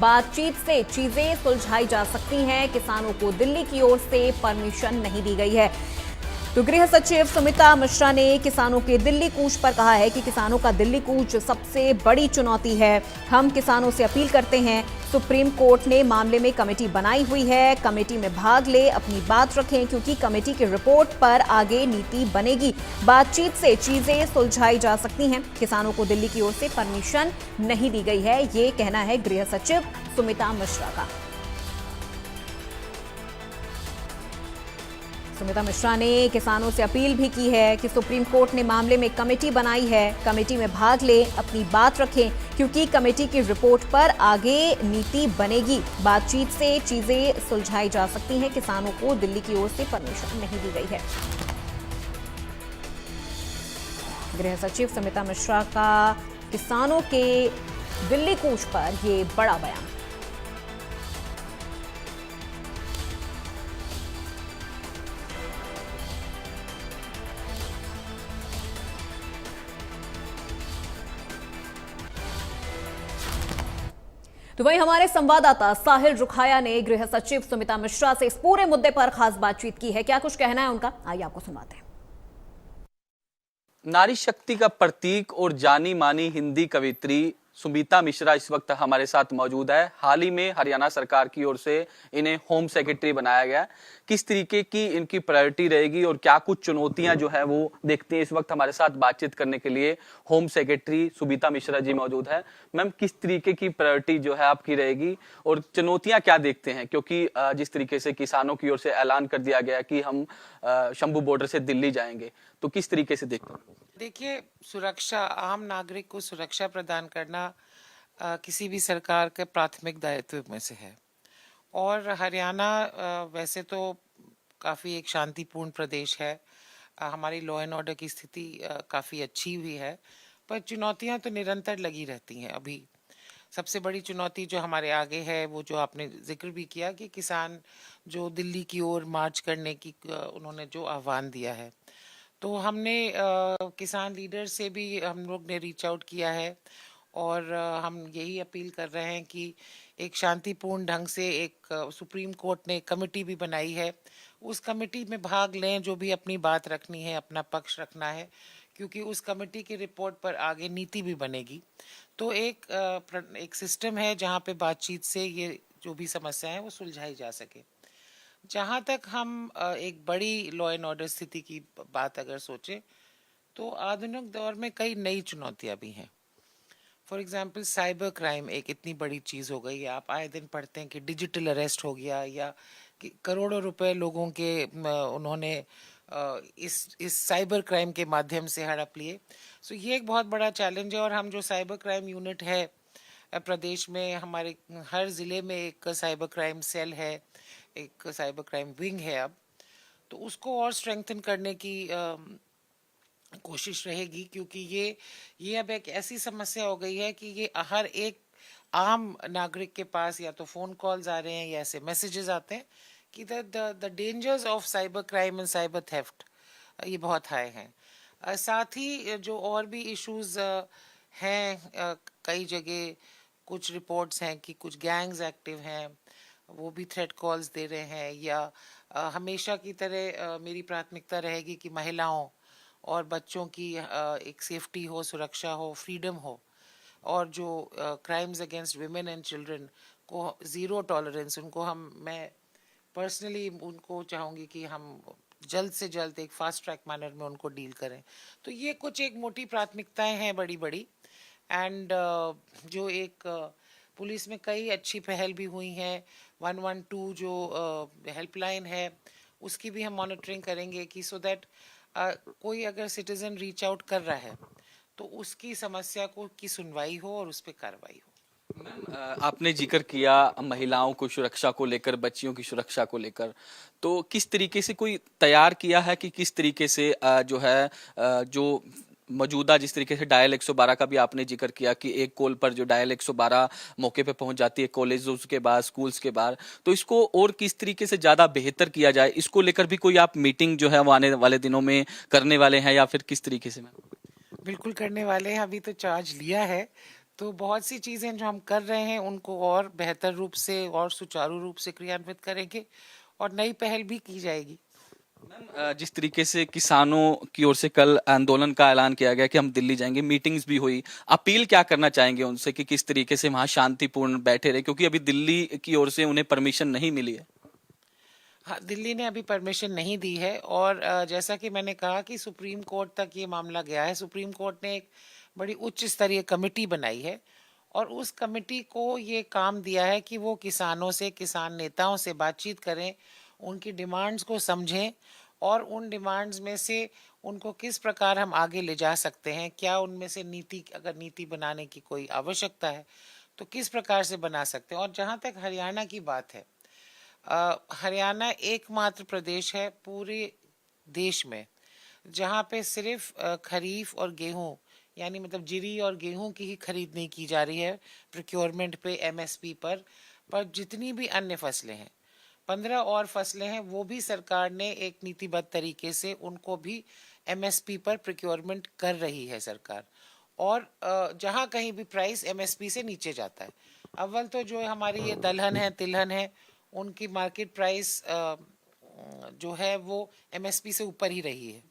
बातचीत से चीजें सुलझाई जा सकती हैं। किसानों को दिल्ली की ओर से परमिशन नहीं दी गई है। तो गृह सचिव सुमिता मिश्रा ने किसानों के दिल्ली कूच पर कहा है कि किसानों का दिल्ली कूच सबसे बड़ी चुनौती है। हम किसानों से अपील करते हैं, सुप्रीम कोर्ट ने मामले में कमेटी बनाई हुई है, कमेटी में भाग ले, अपनी बात रखें, क्योंकि कमेटी की रिपोर्ट पर आगे नीति बनेगी। बातचीत से चीजें सुलझाई जा सकती हैं। किसानों को दिल्ली की ओर से परमिशन नहीं दी गई है, ये कहना है गृह सचिव सुमिता मिश्रा का। सुमिता मिश्रा ने किसानों से अपील भी की है कि सुप्रीम कोर्ट ने मामले में कमेटी बनाई है, कमेटी में भाग ले, अपनी बात रखें, क्योंकि कमेटी की रिपोर्ट पर आगे नीति बनेगी। बातचीत से चीजें सुलझाई जा सकती हैं। किसानों को दिल्ली की ओर से परमिशन नहीं दी गई है। गृह सचिव सुमिता मिश्रा का किसानों के दिल्ली कूच पर ये बड़ा बयान। तो वहीं हमारे संवाददाता साहिल रुखाया ने गृह सचिव सुमिता मिश्रा से इस पूरे मुद्दे पर खास बातचीत की है। क्या कुछ कहना है उनका, आइए आपको सुनाते हैं। नारी शक्ति का प्रतीक और जानी मानी हिंदी कवित्री सुमिता मिश्रा इस वक्त हमारे साथ मौजूद है। हाल ही में हरियाणा सरकार की ओर से इन्हें होम सेक्रेटरी बनाया गया। किस तरीके की इनकी प्रायोरिटी रहेगी और क्या कुछ चुनौतियां जो है वो देखते हैं, इस वक्त हमारे साथ बातचीत करने के लिए होम सेक्रेटरी सुमिता मिश्रा जी मौजूद है। मैम, किस तरीके की प्रायोरिटी जो है आपकी रहेगी और चुनौतियां क्या देखते हैं, क्योंकि जिस तरीके से किसानों की ओर से ऐलान कर दिया गया कि हम शंभू बॉर्डर से दिल्ली जाएंगे, तो किस तरीके से देखते हैं? देखिए, सुरक्षा, आम नागरिक को सुरक्षा प्रदान करना किसी भी सरकार के प्राथमिक दायित्व में से है। और हरियाणा वैसे तो काफ़ी एक शांतिपूर्ण प्रदेश है। हमारी लॉ एंड ऑर्डर की स्थिति काफ़ी अच्छी हुई है, पर चुनौतियां तो निरंतर लगी रहती हैं। अभी सबसे बड़ी चुनौती जो हमारे आगे है, वो जो आपने जिक्र भी किया कि किसान जो दिल्ली की ओर मार्च करने की उन्होंने जो आह्वान दिया है, तो हमने किसान लीडर से भी हम लोग ने रीच आउट किया है और हम यही अपील कर रहे हैं कि एक शांतिपूर्ण ढंग से एक सुप्रीम कोर्ट ने कमेटी भी बनाई है, उस कमेटी में भाग लें, जो भी अपनी बात रखनी है, अपना पक्ष रखना है, क्योंकि उस कमेटी की रिपोर्ट पर आगे नीति भी बनेगी। तो एक सिस्टम है जहाँ पे बातचीत से ये जो भी समस्या है वो सुलझाई जा सके। जहाँ तक हम एक बड़ी लॉ एंड ऑर्डर स्थिति की बात अगर सोचें, तो आधुनिक दौर में कई नई चुनौतियाँ भी हैं। फॉर एग्जांपल, साइबर क्राइम एक इतनी बड़ी चीज़ हो गई है। आप आए दिन पढ़ते हैं कि डिजिटल अरेस्ट हो गया, या कि करोड़ों रुपए लोगों के उन्होंने इस साइबर क्राइम के माध्यम से हड़प लिए। सो ये एक बहुत बड़ा चैलेंज है। और हम जो साइबर क्राइम यूनिट है प्रदेश में, हमारे हर ज़िले में एक साइबर क्राइम सेल है, एक साइबर क्राइम विंग है अब, तो उसको और स्ट्रेंथन करने की कोशिश रहेगी, क्योंकि ये अब एक ऐसी समस्या हो गई है कि ये हर एक आम नागरिक के पास या तो फ़ोन कॉल्स आ रहे हैं या ऐसे मैसेजेस आते हैं कि the dangers of cyber crime and cyber theft ये बहुत हाई हैं। साथ ही जो और भी इश्यूज हैं, कई जगह कुछ रिपोर्ट्स हैं कि कुछ गैंग्स एक्टिव हैं, वो भी थ्रेट कॉल्स दे रहे हैं। या हमेशा की तरह मेरी प्राथमिकता रहेगी कि महिलाओं और बच्चों की एक सेफ्टी हो, सुरक्षा हो, फ्रीडम हो, और जो crimes against women and children को ज़ीरो टॉलरेंस, उनको मैं पर्सनली उनको चाहूँगी कि हम जल्द से जल्द एक फास्ट ट्रैक मैनर में उनको डील करें। तो ये कुछ एक मोटी प्राथमिकताएं हैं, बड़ी बड़ी। एंड जो एक पुलिस में कई अच्छी पहल भी हुई हैं। 112 जो हेल्पलाइन है, उसकी भी हम मॉनिटरिंग करेंगे कि सो दैट कोई अगर सिटीजन रीच आउट कर रहा है तो उसकी समस्या को की सुनवाई हो और उस पर कार्रवाई हो। मैम, आपने जिक्र किया महिलाओं को सुरक्षा को लेकर, बच्चियों की सुरक्षा को लेकर, तो किस तरीके से कोई तैयार किया है कि किस तरीके से जो है जो मौजूदा जिस तरीके से डायल 112 का भी आपने जिक्र किया कि एक कॉल पर जो डायल 112 मौके पे पहुंच जाती है कॉलेजों के बाद, स्कूल्स के बाद, तो इसको और किस तरीके से ज़्यादा बेहतर किया जाए, इसको लेकर भी कोई आप मीटिंग जो है वो आने वाले दिनों में करने वाले हैं या फिर किस तरीके से? मैम, बिल्कुल करने वाले हैं, अभी तो चार्ज लिया है, तो बहुत सी चीज़ें जो हम कर रहे हैं उनको और बेहतर रूप से और सुचारू रूप से क्रियान्वित करेंगे और नई पहल भी की जाएगी। मैम, जिस तरीके से किसानों की ओर से कल आंदोलन का ऐलान किया गया कि हम दिल्ली जाएंगे, मीटिंग्स भी हुई, अपील क्या करना चाहेंगे उनसे कि किस तरीके से वहां शांतिपूर्ण बैठे रहे, क्योंकि अभी दिल्ली की ओर से उन्हें परमिशन नहीं मिली है। हाँ, दिल्ली ने अभी परमिशन नहीं दी है और जैसा कि मैंने कहा कि सुप्रीम कोर्ट तक ये मामला गया है। सुप्रीम कोर्ट ने एक बड़ी उच्च स्तरीय कमेटी बनाई है और उस कमेटी को ये काम दिया है कि वो किसानों से, किसान नेताओं से बातचीत करें, उनकी डिमांड्स को समझें और उन डिमांड्स में से उनको किस प्रकार हम आगे ले जा सकते हैं, क्या उनमें से नीति, अगर नीति बनाने की कोई आवश्यकता है तो किस प्रकार से बना सकते हैं। और जहाँ तक हरियाणा की बात है, हरियाणा एकमात्र प्रदेश है पूरे देश में जहाँ पे सिर्फ खरीफ और गेहूं यानी मतलब जीरी और गेहूं की ही खरीद नहीं की जा रही है प्रोक्योरमेंट पे, एमएसपी पर जितनी भी अन्य फसलें हैं, 15 और फसलें हैं, वो भी सरकार ने एक नीतिबद्ध तरीके से उनको भी एमएसपी पर प्रोक्योरमेंट कर रही है सरकार। और जहाँ कहीं भी प्राइस एमएसपी से नीचे जाता है, अव्वल तो जो हमारी ये दलहन है, तिलहन है, उनकी मार्केट प्राइस जो है वो एमएसपी से ऊपर ही रही है,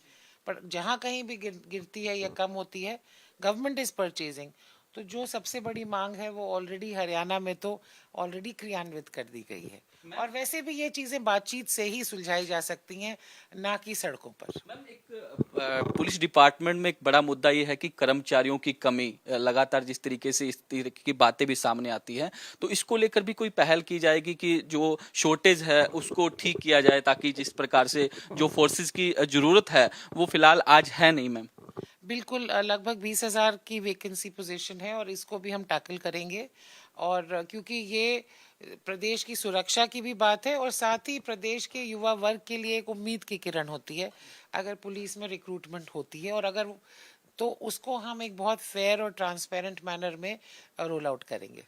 पर जहाँ कहीं भी गिरती है या कम होती है, गवर्नमेंट इज परचेजिंग। तो जो सबसे बड़ी मांग है वो ऑलरेडी हरियाणा में तो ऑलरेडी क्रियान्वित कर दी गई है और वैसे भी ये चीजें बातचीत से ही सुलझाई जा सकती हैं, ना कि सड़कों पर। मैम, एक पुलिस डिपार्टमेंट में एक बड़ा मुद्दा ये है कि कर्मचारियों की कमी, लगातार जिस तरीके से इस तरीके की बातें भी सामने आती है, तो इसको लेकर भी कोई पहल की जाएगी कि जो शॉर्टेज है उसको ठीक किया जाए, ताकि जिस प्रकार से जो फोर्सेस की जरूरत है वो फिलहाल आज है नहीं। मैम, बिल्कुल, लगभग 20,000 की वैकेंसी पोजीशन है और इसको भी हम टैकल करेंगे। और क्योंकि ये प्रदेश की सुरक्षा की भी बात है और साथ ही प्रदेश के युवा वर्ग के लिए एक उम्मीद की किरण होती है अगर पुलिस में रिक्रूटमेंट होती है, और अगर तो उसको हम एक बहुत फेयर और ट्रांसपेरेंट मैनर में रोल आउट करेंगे।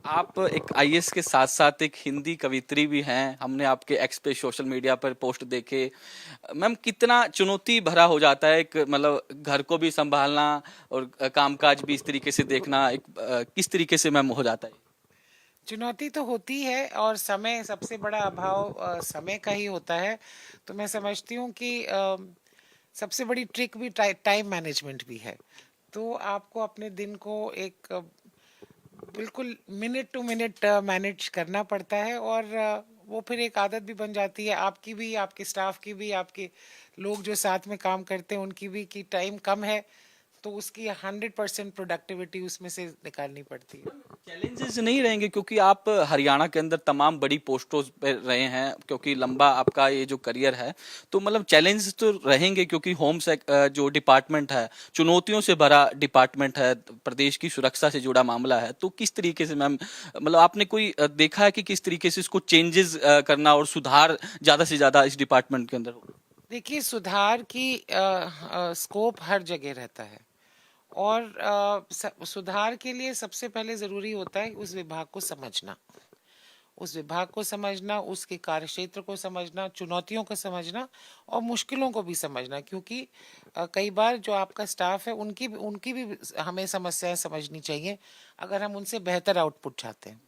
आप एक आईएएस के साथ साथ एक हिंदी कवित्री भी हैं, हमने आपके एक्स पे सोशल मीडिया पर पोस्ट देखे। मैम, कितना चुनौती भरा हो जाता है एक मतलब घर को भी संभालना और कामकाज भी इस तरीके से देखना, एक किस तरीके से मैम हो जाता है? चुनौती तो होती है और समय, सबसे बड़ा अभाव समय का ही होता है। तो मैं समझती हूँ कि सबसे बड़ी ट्रिक भी टाइम मैनेजमेंट भी है। तो आपको अपने दिन को एक बिल्कुल मिनट टू मिनट मैनेज करना पड़ता है और वो फिर एक आदत भी बन जाती है, आपकी भी, आपके स्टाफ की भी, आपके लोग जो साथ में काम करते हैं उनकी भी, कि टाइम कम है तो उसकी 100% प्रोडक्टिविटी उसमें से निकालनी पड़ती है। चैलेंजेस नहीं रहेंगे क्योंकि आप हरियाणा के अंदर तमाम बड़ी पोस्टों पे रहे हैं, क्योंकि लंबा आपका ये जो करियर है, तो मतलब चैलेंजेस तो रहेंगे क्योंकि जो डिपार्टमेंट है, चुनौतियों से भरा डिपार्टमेंट है, प्रदेश की सुरक्षा से जुड़ा मामला है। तो किस तरीके से मैम, मतलब आपने कोई देखा है कि किस तरीके से इसको चेंजेस करना और सुधार ज्यादा से ज्यादा इस डिपार्टमेंट के अंदर हो? देखिए, सुधार की स्कोप हर जगह रहता है और सुधार के लिए सबसे पहले ज़रूरी होता है उस विभाग को समझना, उस विभाग को समझना, उसके कार्यक्षेत्र को समझना, चुनौतियों को समझना और मुश्किलों को भी समझना, क्योंकि कई बार जो आपका स्टाफ है उनकी भी हमें समस्याएं समझनी चाहिए अगर हम उनसे बेहतर आउटपुट चाहते हैं।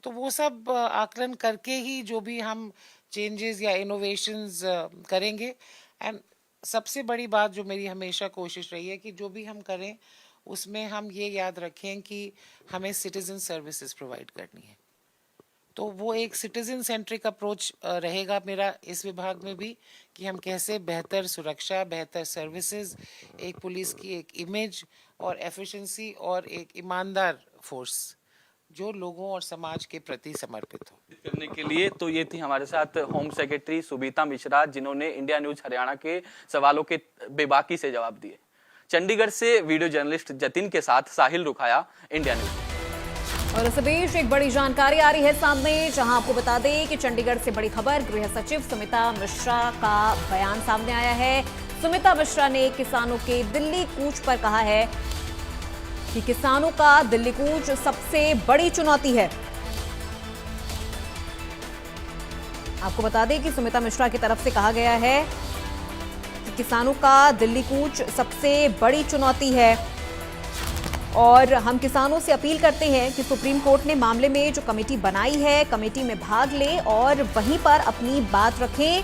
तो वो सब आकलन करके ही जो भी हम चेंजेस या इनोवेशंस करेंगे। एंड सबसे बड़ी बात जो मेरी हमेशा कोशिश रही है कि जो भी हम करें उसमें हम ये याद रखें कि हमें सिटीजन सर्विसेज प्रोवाइड करनी है। तो वो एक सिटीजन सेंट्रिक अप्रोच रहेगा मेरा इस विभाग में भी, कि हम कैसे बेहतर सुरक्षा, बेहतर सर्विसेज, एक पुलिस की एक इमेज और एफिशिएंसी और एक ईमानदार फोर्स जो लोगों और समाज के प्रति समर्पित हो करने के लिए। तो ये थी हमारे साथ होम सेक्रेटरी सुबीता मिश्रा, जिन्होंने इंडिया न्यूज हरियाणा के सवालों के बेबाकी से जवाब दिए। चंडीगढ़ से वीडियो जर्नलिस्ट जतिन के साथ साहिल रुखाया, इंडिया न्यूज। और इस बीच एक बड़ी जानकारी आ रही है सामने, जहां आपको बता दें कि चंडीगढ़ से बड़ी खबर, गृह सचिव सुमिता मिश्रा का बयान सामने आया है। सुमिता मिश्रा ने किसानों के दिल्ली कूच पर कहा है कि किसानों का दिल्ली कूच सबसे बड़ी चुनौती है। आपको बता दें कि सुमिता मिश्रा की तरफ से कहा गया है कि किसानों का दिल्ली कूच सबसे बड़ी चुनौती है। और हम किसानों से अपील करते हैं कि सुप्रीम कोर्ट ने मामले में जो कमेटी बनाई है, कमेटी में भाग ले और वहीं पर अपनी बात रखें,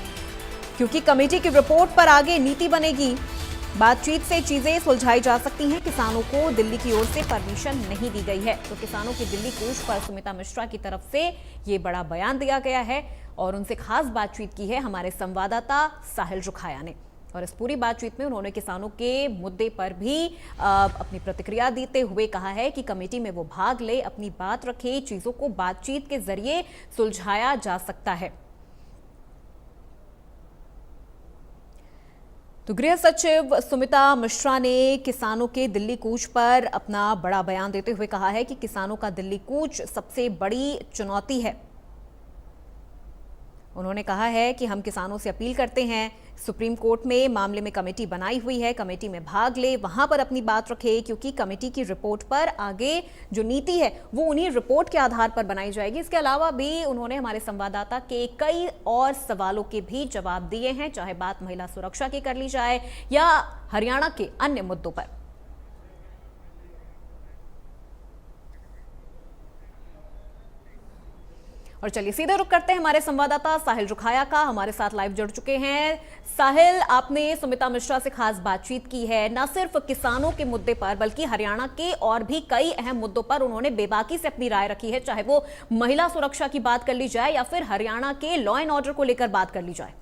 क्योंकि कमेटी की रिपोर्ट पर आगे नीति बनेगी। बातचीत से चीजें सुलझाई जा सकती हैं। किसानों को दिल्ली की ओर से परमिशन नहीं दी गई है, तो किसानों की दिल्ली कूच पर सुमिता मिश्रा की तरफ से ये बड़ा बयान दिया गया है और उनसे खास बातचीत की है हमारे संवाददाता साहिल रुखाया ने। और इस पूरी बातचीत में उन्होंने किसानों के मुद्दे पर भी अपनी प्रतिक्रिया देते हुए कहा है कि कमेटी में वो भाग ले, अपनी बात रखे, चीजों को बातचीत के जरिए सुलझाया जा सकता है। तो गृह सचिव सुमिता मिश्रा ने किसानों के दिल्ली कूच पर अपना बड़ा बयान देते हुए कहा है कि किसानों का दिल्ली कूच सबसे बड़ी चुनौती है। उन्होंने कहा है कि हम किसानों से अपील करते हैं, सुप्रीम कोर्ट में मामले में कमेटी बनाई हुई है, कमेटी में भाग ले, वहां पर अपनी बात रखे, क्योंकि कमेटी की रिपोर्ट पर आगे जो नीति है वो उन्हीं रिपोर्ट के आधार पर बनाई जाएगी। इसके अलावा भी उन्होंने हमारे संवाददाता के कई और सवालों के भी जवाब दिए हैं, चाहे बात महिला सुरक्षा की कर ली जाए या हरियाणा के अन्य मुद्दों पर। और चलिए सीधे रुख करते हैं हमारे संवाददाता साहिल रुखाया का, हमारे साथ लाइव जुड़ चुके हैं। साहिल, आपने सुमिता मिश्रा से खास बातचीत की है, न सिर्फ किसानों के मुद्दे पर बल्कि हरियाणा के और भी कई अहम मुद्दों पर उन्होंने बेबाकी से अपनी राय रखी है, चाहे वो महिला सुरक्षा की बात कर ली जाए या फिर हरियाणा के लॉ एंड ऑर्डर को लेकर बात कर ली जाए।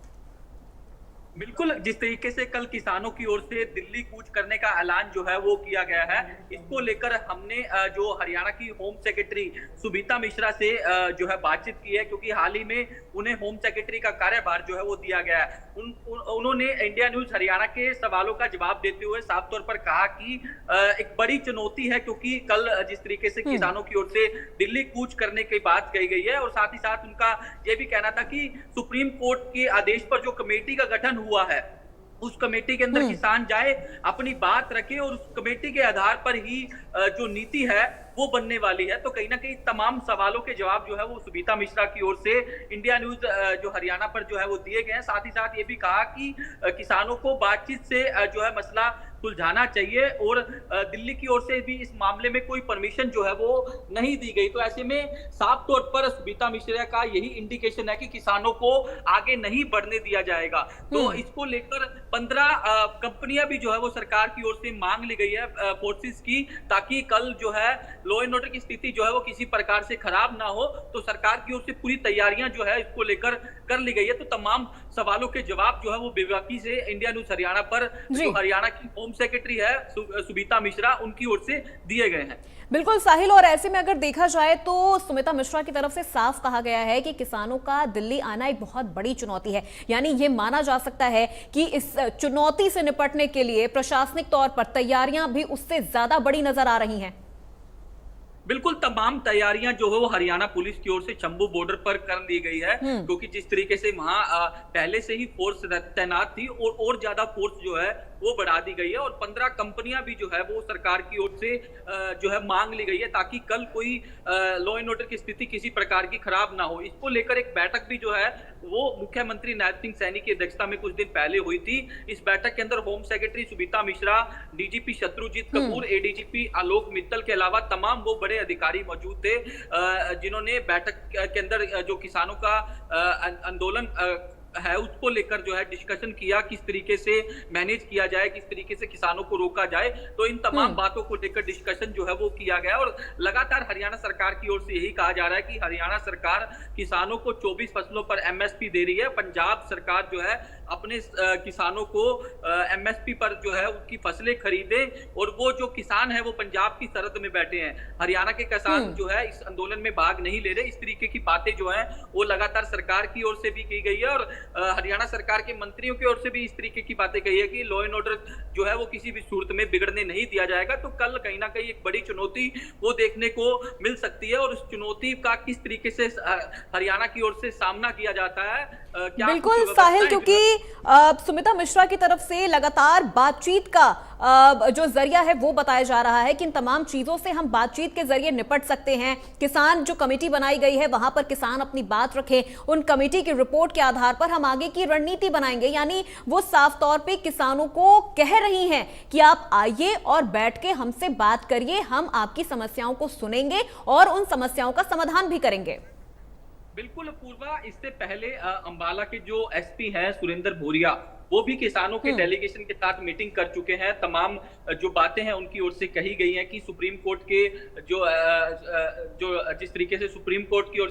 बिल्कुल, जिस तरीके से कल किसानों की ओर से दिल्ली कूच करने का ऐलान जो है वो किया गया है, इसको लेकर हमने जो हरियाणा की होम सेक्रेटरी सुमिता मिश्रा से जो है बातचीत की है, क्योंकि हाल ही में उन्हें होम सेक्रेटरी का कार्यभार जो है वो दिया गया है। उन्होंने इंडिया न्यूज हरियाणा के सवालों का जवाब देते हुए साफ तौर पर कहा कि एक बड़ी चुनौती है, क्योंकि कल जिस तरीके से किसानों की ओर से दिल्ली कूच करने की बात कही गई है, और साथ ही साथ उनका ये भी कहना था कि सुप्रीम कोर्ट के आदेश पर जो कमेटी का गठन हुआ है, उस कमेटी के अंदर किसान जाए, अपनी बात रखे और उस कमेटी के आधार पर ही जो नीति है वो बनने वाली है। तो कहीं ना कहीं तमाम सवालों के जवाब जो है वो सुमिता मिश्रा की ओर से इंडिया न्यूज जो हरियाणा पर जो है वो दिए गए हैं। साथ ही साथ ये भी कहा कि किसानों को बातचीत से जो है मसला सुलझाना चाहिए और दिल्ली की ओर से भी इस मामले में कोई परमिशन जो है वो नहीं दी गई। तो ऐसे में साफ तौर पर सुमिता मिश्रा का यही इंडिकेशन है कि किसानों को आगे नहीं बढ़ने दिया जाएगा। तो इसको लेकर 15 कंपनियां भी जो है वो सरकार की ओर से मांग ली गई है फोर्सेस की, ताकि कल जो है लॉ एंड ऑर्डर की स्थिति जो है वो किसी प्रकार से खराब ना हो। तो सरकार की ओर से पूरी तैयारियां जो है इसको लेकर कर ली गई है। तो तमाम सवालों के जवाब जो है वो बेबाकी से इंडिया न्यूज हरियाणा पर जो हरियाणा की होम सेक्रेटरी है सुमिता मिश्रा, उनकी ओर से दिए गए हैं। बिल्कुल साहिल, और ऐसे में अगर देखा जाए तो सुमिता मिश्रा की तरफ से साफ कहा गया है कि किसानों का दिल्ली आना एक बहुत बड़ी चुनौती है, यानी ये माना जा सकता है कि इस चुनौती से निपटने के लिए प्रशासनिक तौर पर तैयारियां भी उससे ज्यादा बड़ी नजर आ रही हैं। बिल्कुल, तमाम तैयारियां जो है वो हरियाणा पुलिस की ओर से चंबू बॉर्डर पर कर ली गई है, क्योंकि जिस तरीके से वहां पहले से ही फोर्स तैनात थी और ज्यादा फोर्स जो है वो बढ़ा दी गई है, और 15 कंपनियां भी जो है वो सरकार की ओर से जो है मांग ली गई है, ताकि कल कोई लॉ एंड ऑर्डर की स्थिति किसी प्रकार की खराब ना हो। इसको लेकर एक बैठक भी जो है वो मुख्यमंत्री नायब सिंह सैनी की अध्यक्षता में कुछ दिन पहले हुई थी। इस बैठक के अंदर home secretary Sumita Mishra, DGP Shatrujeet Kapoor, ADGP Alok Mittal के अलावा तमाम वो बड़े अधिकारी मौजूद थे, जिन्होंने बैठक के अंदर जो किसानों का आंदोलन है उसको लेकर जो है डिस्कशन किया, किस तरीके से मैनेज किया जाए, किस तरीके से किसानों को रोका जाए। तो इन तमाम बातों को लेकर डिस्कशन जो है वो किया गया, और लगातार हरियाणा सरकार की ओर से यही कहा जा रहा है कि हरियाणा सरकार किसानों को 24 फसलों पर एमएसपी दे रही है। पंजाब सरकार जो है अपने किसानों को एमएसपी पर जो है उनकी फसलें खरीदे, और वो जो किसान है वो पंजाब की सरहद में बैठे हैं, हरियाणा के किसान जो है इस आंदोलन में भाग नहीं ले रहे। इस तरीके की बातें जो है वो लगातार सरकार की ओर से भी की गई है, और हरियाणा सरकार के मंत्रियों की ओर से भी इस तरीके की बातें कही है कि लॉ एंड ऑर्डर जो है वो किसी भी सूरत में बिगड़ने नहीं दिया जाएगा। तो कल कहीं ना कहीं एक बड़ी चुनौती वो देखने को मिल सकती है, और उस चुनौती का किस तरीके से हरियाणा की ओर से सामना किया जाता है क्या बिल्कुल साहिल, क्योंकि सुमिता मिश्रा की तरफ से लगातार बातचीत का जो जरिया है वो बताया जा रहा है कि इन तमाम चीजों से हम बातचीत के जरिए निपट सकते हैं। किसान जो कमेटी बनाई गई है वहां पर किसान अपनी बात रखें, उन कमेटी की रिपोर्ट के आधार पर हम आगे की रणनीति बनाएंगे। यानी वो साफ तौर पे किसानों को कह रही हैं कि आप आइए और बैठ के हमसे बात करिए, हम आपकी समस्याओं को सुनेंगे और उन समस्याओं का समाधान भी करेंगे। बिल्कुल पूर्वा, इससे पहले अंबाला के जो एसपी हैं सुरेंद्र भूरिया, वो भी किसानों के डेलीगेशन के साथ मीटिंग कर चुके हैं। तमाम जो बातें हैं उनकी ओर से कही गई हैं कि सुप्रीम कोर्ट के जो जिस तरीके से सुप्रीम कोर्ट की ओर